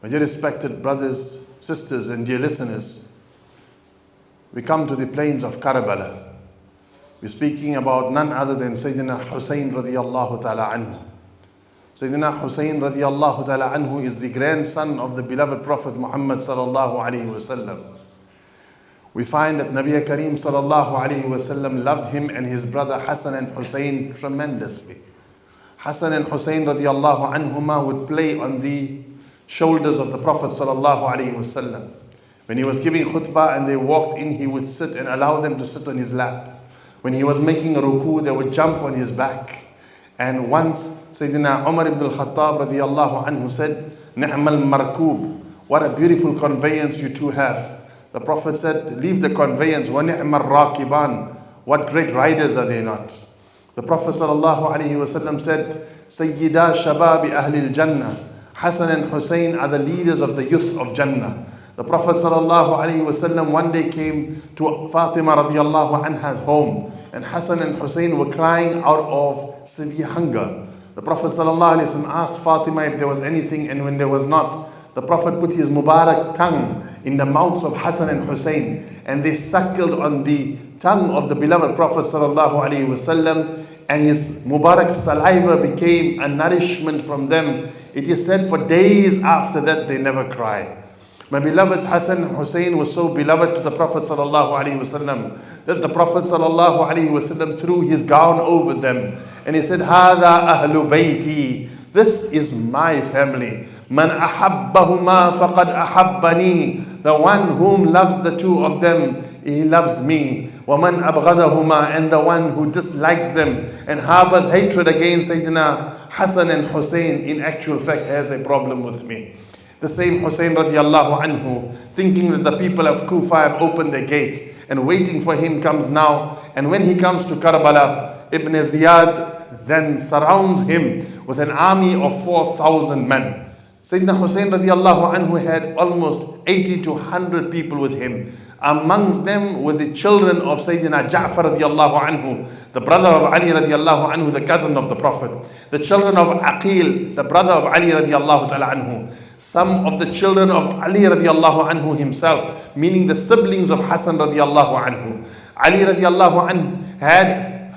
My dear respected brothers, sisters and dear listeners, we come to the plains of Karbala. We're speaking about none other than Sayyidina Hussein radiyallahu ta'ala anhu. Sayyidina Hussein radiyallahu ta'ala anhu is the grandson of the beloved Prophet Muhammad sallallahu alayhi wasallam. We find that Nabi Kareem sallallahu alayhi wasallam loved him and his brother Hassan and Hussein tremendously. Hassan and Hussein radiyallahu anhuma would play on the shoulders of the Prophet sallallahu alayhi wasallam. When he was giving khutbah and they walked in, he would sit and allow them to sit on his lap. When he was making a ruku, they would jump on his back. And once Sayyidina Umar ibn al-Khattab radiyallahu anhu said, "Ni'mal markoob, what a beautiful conveyance you two have." The Prophet said, "Leave the conveyance, wa ni'mal rakiban, what great riders are they not?" The Prophet sallallahu alayhi wasallam said, "Sayyida shababi ahli al-Jannah, Hassan and Hussein are the leaders of the youth of Jannah." The Prophet sallallahu alayhi wasallam one day came to Fatima radiyallahu anha's home, and Hassan and Hussein were crying out of severe hunger. The Prophet sallallahu alayhi wasallam asked Fatima if there was anything, and when there was not, the Prophet put his Mubarak tongue in the mouths of Hassan and Hussein, and they suckled on the tongue of the beloved Prophet sallallahu alayhi wasallam, and his Mubarak saliva became a nourishment from them. It is said for days after that they never cried. My beloveds, Hassan and Hussein was so beloved to the Prophet sallallahu alaihi wasallam that the Prophet sallallahu alaihi wasallam threw his gown over them and he said, "Hada ahlu bayti, this is my family. Man ahabbahuma faqad ahabbani, the one whom loves the two of them, he loves me. Waman abghadahuma, and the one who dislikes them and harbors hatred against Sayyidina Hassan and Hussein, in actual fact has a problem with me." The same Hussein radiallahu anhu, thinking that the people of Kufa have opened their gates and waiting for him, comes now. And when he comes to Karbala, Ibn Zeeyad then surrounds him with an army of 4,000 men. Sayyidina Hussein radiallahu anhu had almost 80 to 100 people with him. Amongst them were the children of Sayyidina Ja'far radiallahu anhu, the brother of Ali radiallahu anhu, the cousin of the Prophet. The children of Aqil, the brother of Ali radiallahu ta'ala anhu. Some of the children of Ali radiallahu anhu himself, meaning the siblings of Hassan radiallahu anhu. Ali radiallahu anhu had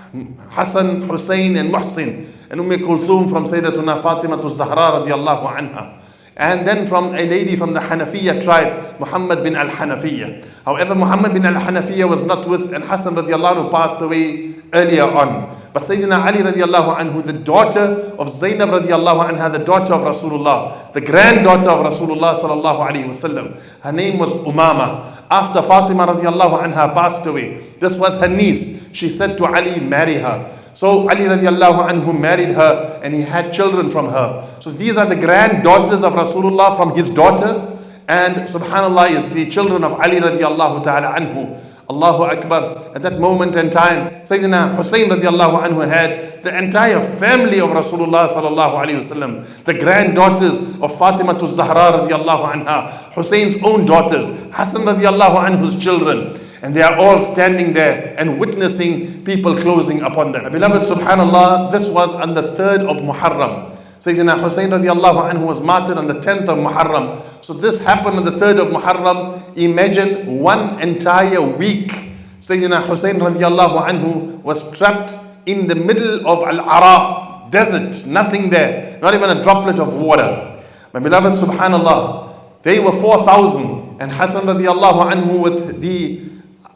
Hassan, Hussein and Muhsin, and Kulthum from Sayyidatuna Fatima to Zahra radiallahu anha. And then from a lady from the Hanafiya tribe, Muhammad bin al-Hanafiya. However, Muhammad bin al-Hanafiya was not with, and Hassan radiallahu anhu passed away earlier on. But Sayyidina Ali radiallahu anhu, the daughter of Zainab radiallahu anha, the daughter of Rasulullah, the granddaughter of Rasulullah sallallahu alayhi wasallam, her name was Umama. After Fatima radiallahu anha passed away, this was her niece. She said to Ali, "Marry her." So Ali radiallahu anhu married her and he had children from her. So these are the granddaughters of Rasulullah from his daughter, and subhanallah is the children of Ali radiallahu ta'ala anhu. Allahu Akbar. At that moment in time, Sayyidina Hussein radiallahu anhu had the entire family of Rasulullah sallallahu alayhi wasallam, the granddaughters of Fatima to Zahra radiallahu anha, Hussein's own daughters, Hassan radiallahu anhu's children. And they are all standing there and witnessing people closing upon them. Beloved, subhanallah, this was on the 3rd of Muharram. Sayyidina Hussein radiallahu anhu was martyred on the 10th of Muharram. So this happened on the 3rd of Muharram. Imagine one entire week. Sayyidina Hussein radiallahu anhu was trapped in the middle of Al-Ara, desert, nothing there, not even a droplet of water. My beloved, subhanallah, they were 4,000, and Hassan radiallahu anhu with the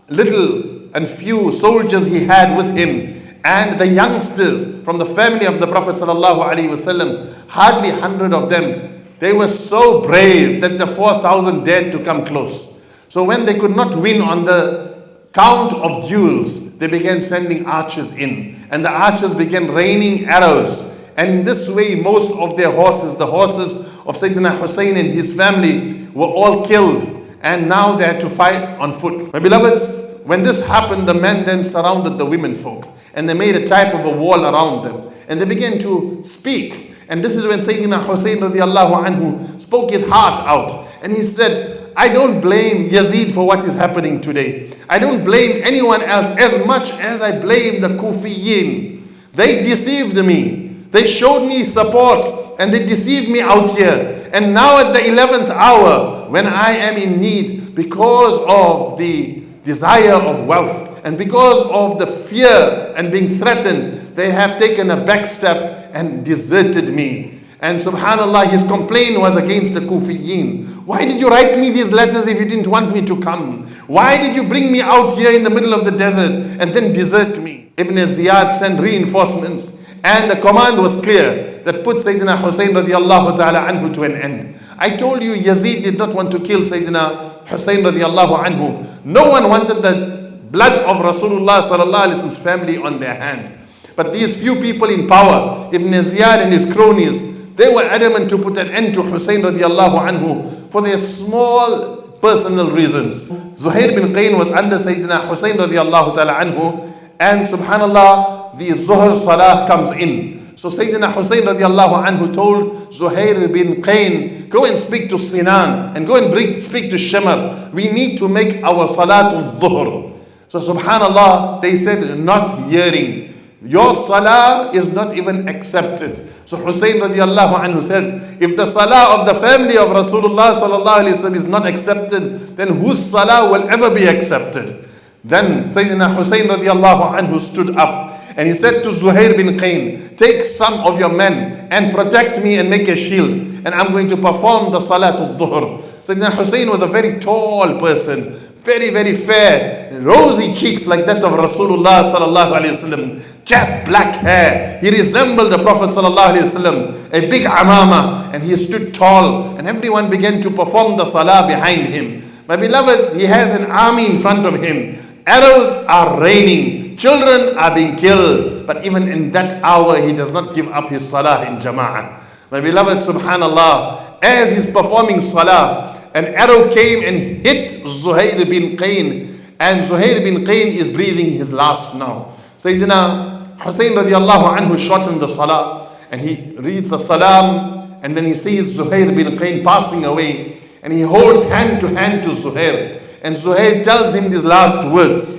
little and few soldiers he had with him, and the youngsters from the family of the Prophet sallallahu alaihi wasallam, hardly 100 of them. They were so brave that the 4,000 dared to come close. So when they could not win on the count of duels, they began sending archers in, and the archers began raining arrows. And in this way, most of their horses, the horses of Sayyidina Hussein and his family, were all killed. And now they had to fight on foot. My beloveds, when this happened, the men then surrounded the women folk, and they made a type of a wall around them, and they began to speak. And this is when Sayyidina Hussein radiallahu anhu spoke his heart out, and he said, "I don't blame Yazid for what is happening today. I don't blame anyone else as much as I blame the Kufiyin. They deceived me. They showed me support and they deceived me out here. And now at the 11th hour, when I am in need, because of the desire of wealth and because of the fear and being threatened, they have taken a back step and deserted me. And subhanallah, his complaint was against the Kufiyin. Why did you write me these letters if you didn't want me to come? Why did you bring me out here in the middle of the desert and then desert me? Ibn Zeeyad sent reinforcements, and the command was clear that put Sayyidina Hussein radiallahu ta'ala anhu to an end. I told you Yazid did not want to kill Sayyidina Hussein radiallahu anhu. No one wanted the blood of Rasulullah sallallahu alaihi wasallam's family on their hands. But these few people in power, Ibn Zeeyad and his cronies, they were adamant to put an end to Hussein radiallahu anhu for their small personal reasons. Zuhair bin Qayn was under Sayyidina Hussein radiallahu ta'ala anhu, and subhanallah, the Zuhr Salah comes in. So Sayyidina Hussein radiallahu anhu told Zuhair bin Qayn, go and speak to Sinan and go and speak to Shamar. We need to make our Salatul Dhuhr. So subhanallah, they said, not hearing. Your salah is not even accepted. So Hussein radiallahu anhu said, if the salah of the family of Rasulullah sallallahu alaihi wasallam is not accepted, then whose salah will ever be accepted? Then Sayyidina Hussein radiallahu anhu stood up and he said to Zuhair bin Qayn, take some of your men and protect me and make a shield, and I'm going to perform the Salatul Dhuhr. Sayyidina Hussein was a very tall person, very, very fair, rosy cheeks like that of Rasulullah sallallahu alaihi wasallam, jet black hair. He resembled the Prophet sallallahu alaihi wasallam, a big amama, and he stood tall, and everyone began to perform the salah behind him. My beloveds, he has an army in front of him. Arrows are raining, children are being killed, but even in that hour he does not give up his salah in jama'ah. My beloved, subhanallah, as he's performing salah, an arrow came and hit Zuhair bin Qayn, and Zuhair bin Qayn is breathing his last now. Sayyidina Hussein radiallahu anhu shortened the salah, and he reads the salam, and then he sees Zuhair bin Qayn passing away, and he holds hand to Zuhair, and Zuhair tells him these last words,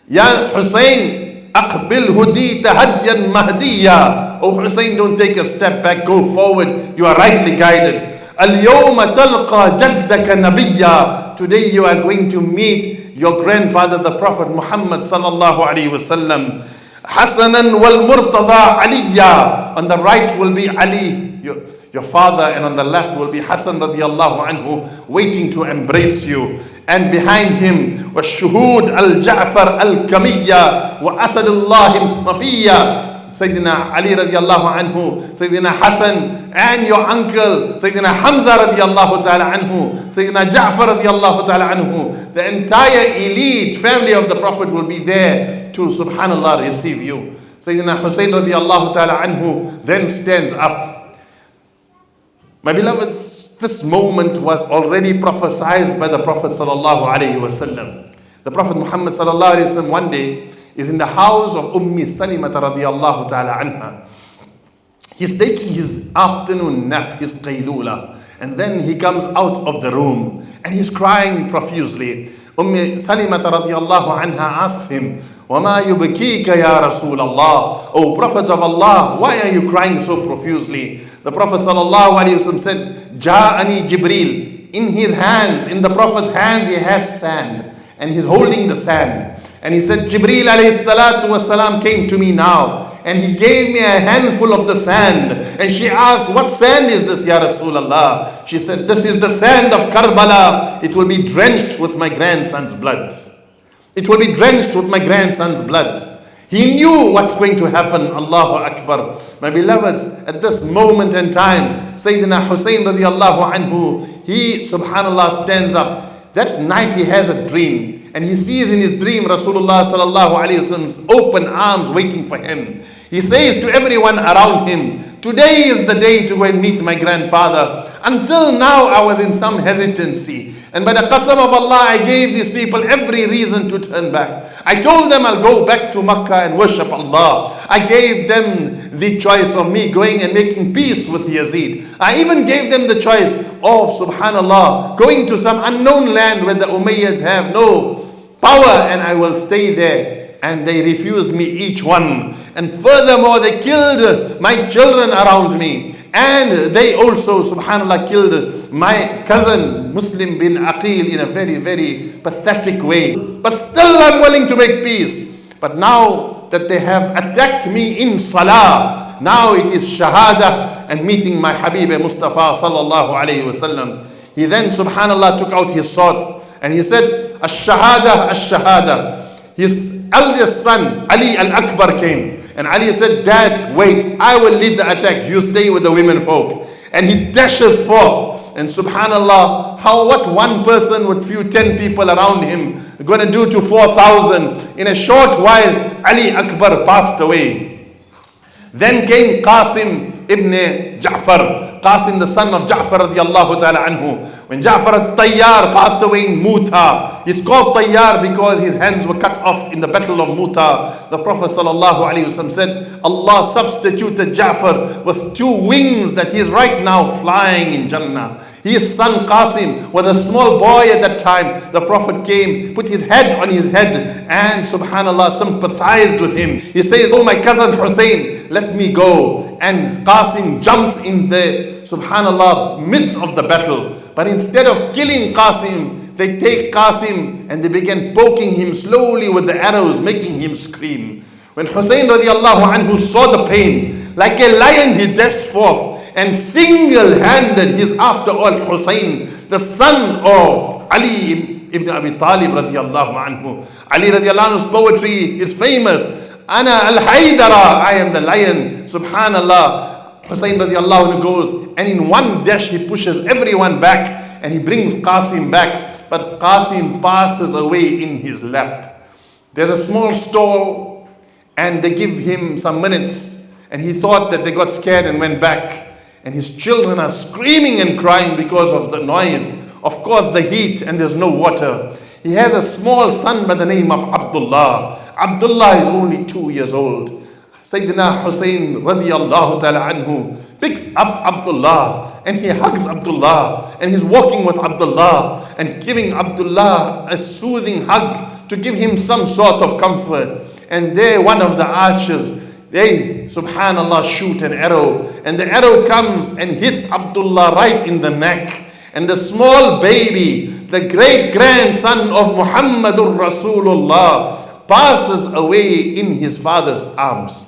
Ya Hussein, aqbil hudita hadyan mahdiya. Oh Hussein, don't take a step back, go forward, you are rightly guided. Al-yawma talqa jaddaka nabiyya. Today you are going to meet your grandfather, the Prophet Muhammad sallallahu alaihi wasallam. Hasanan wal murtada aliyya. On the right will be Ali, your father, and on the left will be Hassan radiallahu anhu, waiting to embrace you. And behind him was Shuhud al-Ja'far al-Kamiyya wa Asadullah al-Mafiyya. Sayyidina Ali radiallahu anhu, Sayyidina Hassan, and your uncle Sayyidina Hamza radiallahu ta'ala anhu, Sayyidina Ja'far radiallahu ta'ala anhu. The entire elite family of the Prophet will be there to subhanallah receive you. Sayyidina Hussein radiallahu ta'ala anhu then stands up. My beloveds, this moment was already prophesied by the Prophet sallallahu alaihi wasallam. The Prophet Muhammad sallallahu alaihi wasallam one day is in the house of Salimata radiallahu ta'ala anha. He's taking his afternoon nap, his qaylula, and then he comes out of the room and he's crying profusely. Salimata radiallahu anha asks him, وَمَا يُبْكِيكَ يَا رَسُولَ اللَّهِ. O Prophet of Allah, why are you crying so profusely? The Prophet sallallahu alaihi wasallam said, Ja'ani Jibreel. In his hands, in the Prophet's hands, he has sand, and he's holding the sand. And he said, Jibreel alayhi salatu wasalam came to me now, and he gave me a handful of the sand. And she asked, what sand is this, Ya Rasulallah? She said, this is the sand of Karbala. It will be drenched with my grandson's blood. It will be drenched with my grandson's blood. He knew what's going to happen. Allahu Akbar. My beloveds, at this moment in time, Sayyidina Hussein radiallahu anhu, he subhanallah stands up. That night he has a dream. And he sees in his dream Rasulullah sallallahu alayhi wasallam's open arms waiting for him. He says to everyone around him, today is the day to go and meet my grandfather. Until now I was in some hesitancy. And by the qasam of Allah, I gave these people every reason to turn back. I told them I'll go back to Makkah and worship Allah. I gave them the choice of me going and making peace with Yazid. I even gave them the choice of, subhanallah, going to some unknown land where the Umayyads have no power, and I will stay there. and they refused me each one. And furthermore, they killed my children around me. And they also, subhanAllah, killed my cousin Muslim bin Aqil in a very, very pathetic way. But still I'm willing to make peace. But now that they have attacked me in salah, now it is shahada and meeting my Habib Mustafa sallallahu alayhi wasallam. He then, subhanAllah, took out his sword and he said, Ash-shahada, Ash-shahada. His eldest son, Ali al-Akbar, came. And Ali said, Dad, wait, I will lead the attack. You stay with the women folk. And he dashes forth. And subhanAllah, what one person with few 10 people around him going to do to 4,000? In a short while, Ali Akbar passed away. Then came Qasim ibn Ja'far. Qasim, the son of Ja'far radiallahu ta'ala anhu. When Ja'far al-Tayyar passed away in Muta, he's called Tayyar because his hands were cut off in the battle of Muta. The Prophet sallallahu alaihi wasallam said, Allah substituted Ja'far with 2 wings that he is right now flying in Jannah. His son Qasim was a small boy at that time. The Prophet came, put his head on his head and subhanAllah sympathized with him. He says, oh my cousin Hussein, let me go. And Qasim jumps in the subhanAllah midst of the battle. But instead of killing Qasim, they take Qasim and they begin poking him slowly with the arrows, making him scream. When Hussein radiallahu anhu saw the pain, like a lion he dashed forth and single-handed, he's after all Hussein, the son of Ali ibn Abi Talib radiallahu anhu. Ali radiallahu anhu's poetry is famous. Ana al-Haydara, I am the lion. Subhanallah. Hussein radiallahu anhu goes and in one dash he pushes everyone back and he brings Qasim back. But Qasim passes away in his lap. There's a small stall and they give him some minutes and he thought that they got scared and went back. And his children are screaming and crying because of the noise. Of course, the heat and there's no water. He has a small son by the name of Abdullah. Abdullah is only 2 years old. Sayyidina Hussein radiallahu ta'ala anhu picks up Abdullah and he hugs Abdullah and he's walking with Abdullah and giving Abdullah a soothing hug to give him some sort of comfort. And there one of the archers, they, subhanallah, shoot an arrow and the arrow comes and hits Abdullah right in the neck. And the small baby, the great grandson of Muhammadur Rasulullah, passes away in his father's arms.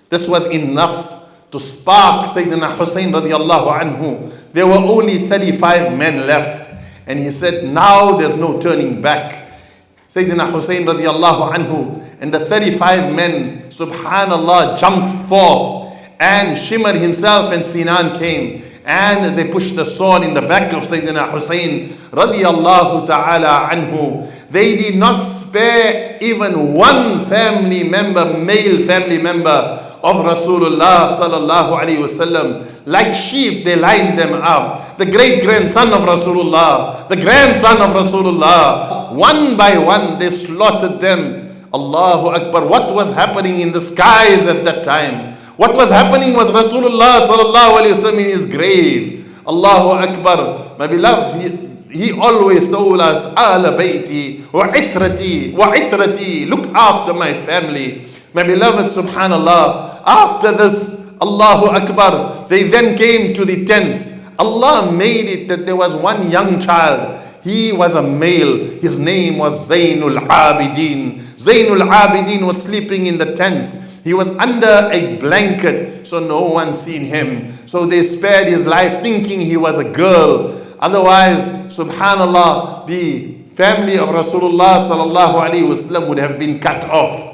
This was enough to spark Sayyidina Hussein radiallahu anhu. There were only 35 men left. And he said, now there's no turning back. Sayyidina Hussein radiallahu anhu and the 35 men, subhanallah, jumped forth. And Shimr himself and Sinan came. And they pushed the sword in the back of Sayyidina Hussein radiallahu ta'ala anhu. They did not spare even one family member, male family member of Rasulullah sallallahu alayhi wasallam. Like sheep, they lined them up. The great-grandson of Rasulullah, the grandson of Rasulullah, one by one they slaughtered them. Allahu Akbar. What was happening in the skies at that time? What was happening with Rasulullah sallallahu alayhi wasallam in his grave? Allahu Akbar. My beloved, he always told us, Ala bayti wa itrati, look after my family. My beloved, subhanallah, after this, Allahu Akbar, they then came to the tents. Allah made it that there was one young child. He was a male. His name was Zainul Abidin. Zainul Abidin was sleeping in the tents. He was under a blanket, so no one seen him. So they spared his life thinking he was a girl. Otherwise, subhanallah, the family of Rasulullah sallallahu alaihi wasallam would have been cut off.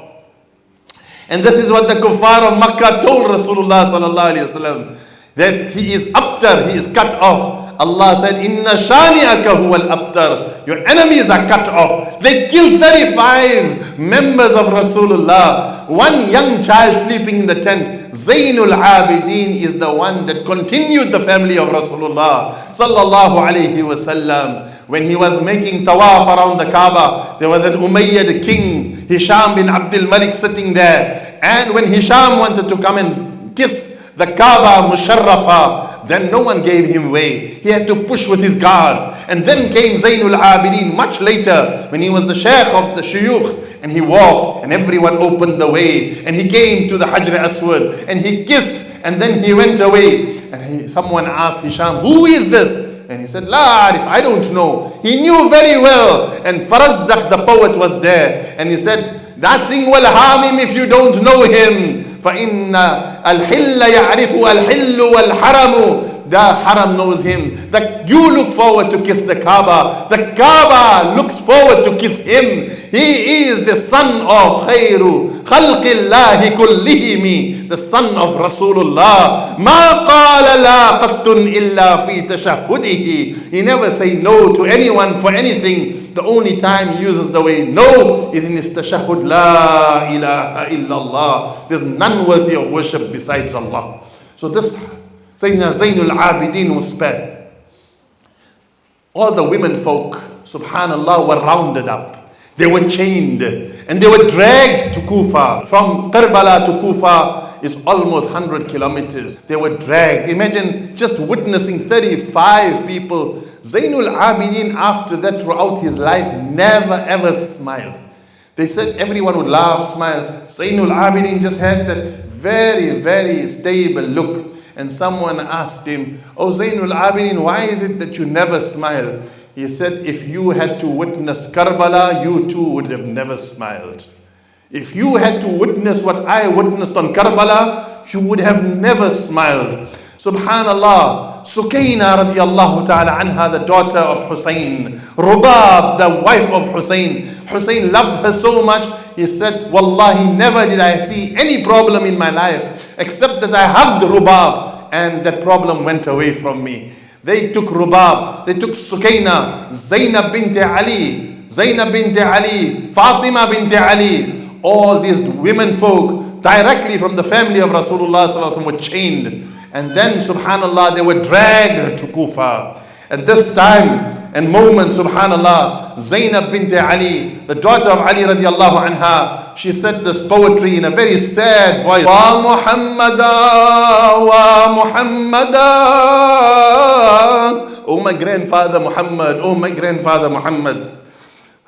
And this is what the kuffar of Makkah told Rasulullah sallallahu alaihi wasallam, that he is abtar, he is cut off. Allah said, Inna shani'aka huwal abtar. Your enemies are cut off. They killed 35 members of Rasulullah. One young child sleeping in the tent. Zainul Abidin is the one that continued the family of Rasulullah sallallahu alayhi wasallam. When he was making tawaf around the Kaaba, there was an Umayyad king, Hisham bin Abdul Malik, sitting there. And when Hisham wanted to come and kiss the Kaaba Musharrafa, then no one gave him way. He had to push with his guards. And then came Zainul Abidin much later, when he was the Shaykh of the Shuyukh, and he walked, and everyone opened the way, and he came to the Hajr Aswad, and he kissed, and then he went away. And someone asked Hisham, who is this? And he said, La Arif, I don't know. He knew very well. And Farazdak the poet was there, and he said, nothing will harm him if you don't know him. فَإِنَّ الْحِلَّ يَعْرِفُ الْحِلُّ وَالْحَرَمُ. The haram knows him. You look forward to kiss the Kaaba. The Kaaba looks forward to kiss him. He is the son of khayru khalqillahi kullihimi, the son of Rasulullah. Ma qala la qattun illa fi tashahhudihi. He never say no to anyone for anything. The only time he uses the way no is in his tashahhud. La ilaha illallah. There's none worthy of worship besides Allah. So this Sayyidina Zainul Abidin was spared. All the women folk, subhanallah, were rounded up. They were chained and they were dragged to Kufa. From Karbala to Kufa is almost 100 kilometers. They were dragged. Imagine just witnessing 35 people. Zainul Abidin, after that, throughout his life, never ever smiled. They said everyone would laugh, smile. Zainul Abidin just had that very, very stable look. And someone asked him, Oh Zainul Abidin, why is it that you never smile? He said, if you had to witness Karbala, you too would have never smiled. If you had to witness what I witnessed on Karbala, you would have never smiled. Subhanallah, Sukayna radiallahu ta'ala anha, the daughter of Hussein, Rubab, the wife of Hussein. Hussein loved her so much, he said, Wallahi, never did I see any problem in my life, except that I hugged Rubab, and that problem went away from me. They took Rubab, they took Sukayna, Zainab bint Ali, Fatima bint Ali, all these women folk directly from the family of Rasulullah sallallahu alaihi wasallam were chained. And then, subhanallah, they were dragged to Kufa. At this time and moment, subhanallah, Zainab bint Ali, the daughter of Ali radiallahu anha, she said this poetry in a very sad voice. Wa Muhammadan, wa Muhammadan. Oh my grandfather Muhammad, oh my grandfather Muhammad.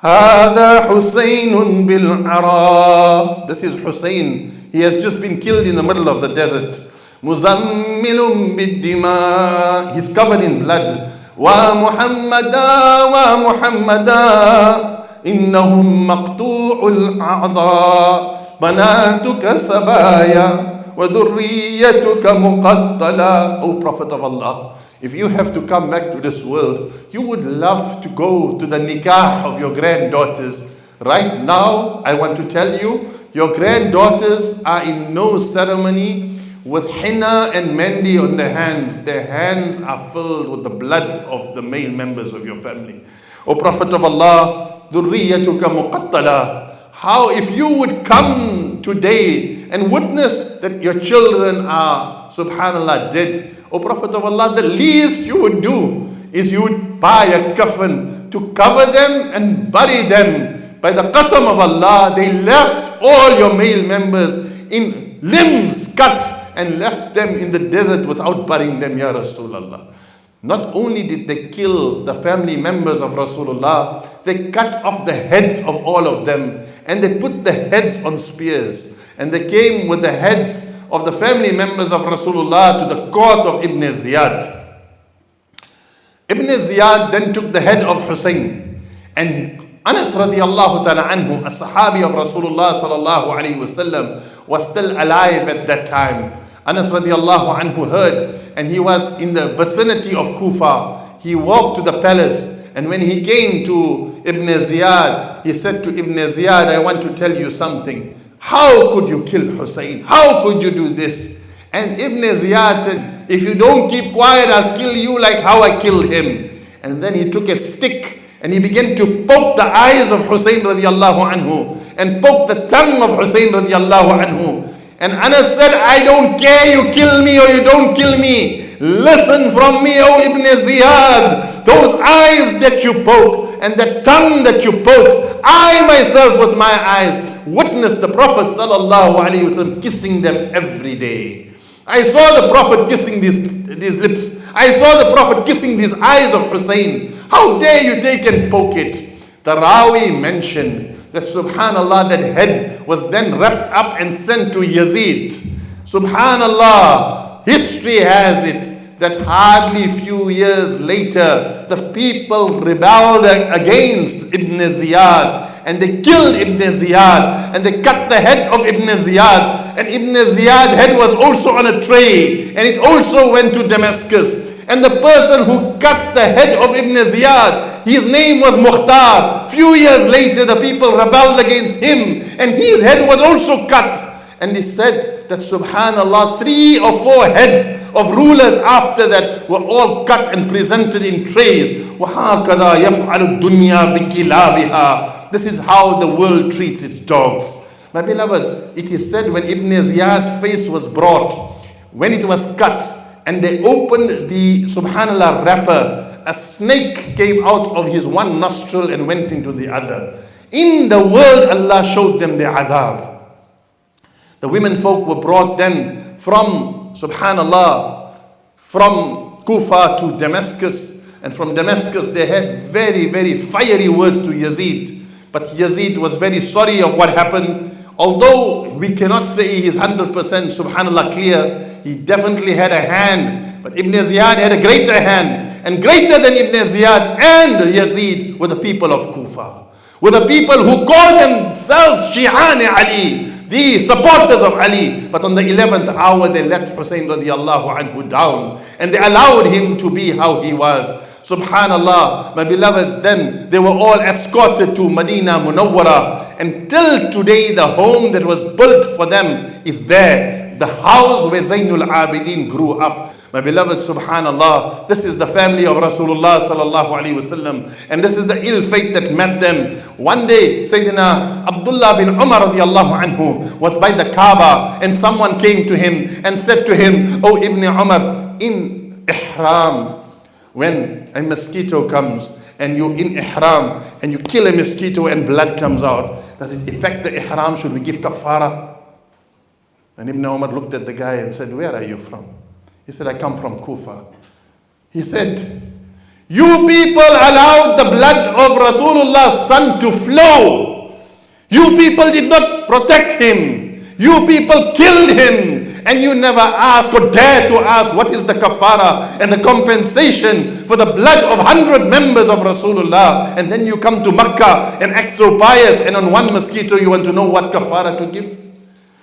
Hada Husaynun bil Ara. This is Hussein. He has just been killed in the middle of the desert. Muzammilun bid-dima. He's covered in blood. Wa Muhammadan, wa Muhammadan. Innahum maqtu'ul a'da. Banatuka sabaya. Wa dhurriyyatuka muqattala. O Prophet of Allah, if you have to come back to this world, you would love to go to the nikah of your granddaughters. Right now, I want to tell you, your granddaughters are in no ceremony with henna and mehndi on their hands. Their hands are filled with the blood of the male members of your family. O Prophet of Allah, dhurriyyatuka muqattala. How if you would come today and witness that your children are, subhanallah, dead. O Prophet of Allah, the least you would do is you would buy a coffin to cover them and bury them. By the qasam of Allah, they left all your male members in limbs cut and left them in the desert without burying them, Ya Rasulullah. Not only did they kill the family members of Rasulullah, they cut off the heads of all of them and they put the heads on spears. And they came with the heads of the family members of Rasulullah to the court of Ibn Zeeyad. Ibn Zeeyad then took the head of Hussein, and Anas radiallahu ta'ala anhu, a sahabi of Rasulullah sallallahu alayhi wasallam, was still alive at that time. Anas radiallahu anhu heard, and he was in the vicinity of Kufa. He walked to the palace, and when he came to Ibn Zeeyad, he said to Ibn Zeeyad, I want to tell you something. How could you kill Hussein? How could you do this? And Ibn Zeeyad said, if you don't keep quiet, I'll kill you like how I killed him. And then he took a stick and he began to poke the eyes of Hussein radiallahu anhu and poke the tongue of Hussein radiallahu anhu. And Anas said, I don't care, you kill me or you don't kill me. Listen from me, O Ibn Zeeyad. Those eyes that you poke and the tongue that you poke, I myself with my eyes witnessed the Prophet sallallahu alaihi wasallam kissing them every day. I saw the Prophet kissing these lips. I saw the Prophet kissing these eyes of Hussein. How dare you take and poke it? The Rawi mentioned that subhanallah, that head was then wrapped up and sent to Yazid. Subhanallah, history has it that hardly few years later, the people rebelled against Ibn Zeeyad, and they killed Ibn Zeeyad, and they cut the head of Ibn Zeeyad, and Ibn Ziyad's head was also on a tray, and it also went to Damascus. And the person who cut the head of Ibn Zeeyad, his name was Mukhtar. Few years later, the people rebelled against him, and his head was also cut. And he said that subhanallah, 3 or 4 heads of rulers after that were all cut and presented in trays. وَهَكَذَا يَفْعَلُ الدُّنْيَا بِكِلَابِهَا. This is how the world treats its dogs. My beloveds, it is said when Ibn Ziyad's face was brought, when it was cut, and they opened the subhanallah wrapper, a snake came out of his one nostril and went into the other. In the world, Allah showed them the adhab. The women folk were brought then from, subhanallah, from Kufa to Damascus. And from Damascus, they had very, very fiery words to Yazid. But Yazid was very sorry of what happened. Although we cannot say he is 100% subhanallah clear, he definitely had a hand. But Ibn Ziyad had a greater hand. And greater than Ibn Ziyad and Yazid were the people of Kufa. Were the people who called themselves Shi'an Ali, the supporters of Ali. But on the 11th hour, they let Hussein radiallahu anhu down. And they allowed him to be how he was. Subhanallah, my beloveds, then they were all escorted to Medina Munawwara. And till today, the home that was built for them is there. The house where Zainul Abidin grew up. My beloved, subhanallah, this is the family of Rasulullah sallallahu alaihi wasallam, and this is the ill fate that met them. One day, Sayyidina Abdullah bin Umar radiallahu anhu was by the Kaaba, and someone came to him and said to him, "Oh Ibn Umar, in ihram, when a mosquito comes and you in ihram and you kill a mosquito and blood comes out, does it affect the ihram? Should we give kafara?" And Ibn Umar looked at the guy and said, "Where are you from?" He said, "I come from Kufa." He said, "You people allowed the blood of Rasulullah's son to flow. You people did not protect him. You people killed him. And you never asked or dare to ask what is the kafara and the compensation for the blood of 100 members of Rasulullah. And then you come to Makkah and act so pious, and on one mosquito you want to know what kafara to give."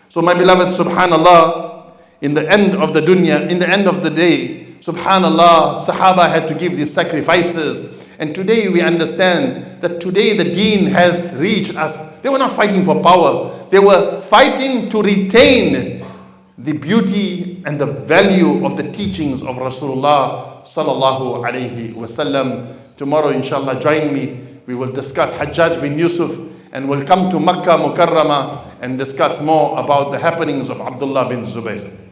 So my beloved, subhanallah, in the end of the dunya, in the end of the day, subhanallah, Sahaba had to give these sacrifices. And today we understand that today the deen has reached us. They were not fighting for power. They were fighting to retain the beauty and the value of the teachings of Rasulullah sallallahu alayhi wasallam. Tomorrow, inshallah, join me. We will discuss Hajjaj bin Yusuf, and we'll come to Makkah Mukarramah and discuss more about the happenings of Abdullah bin Zubayr.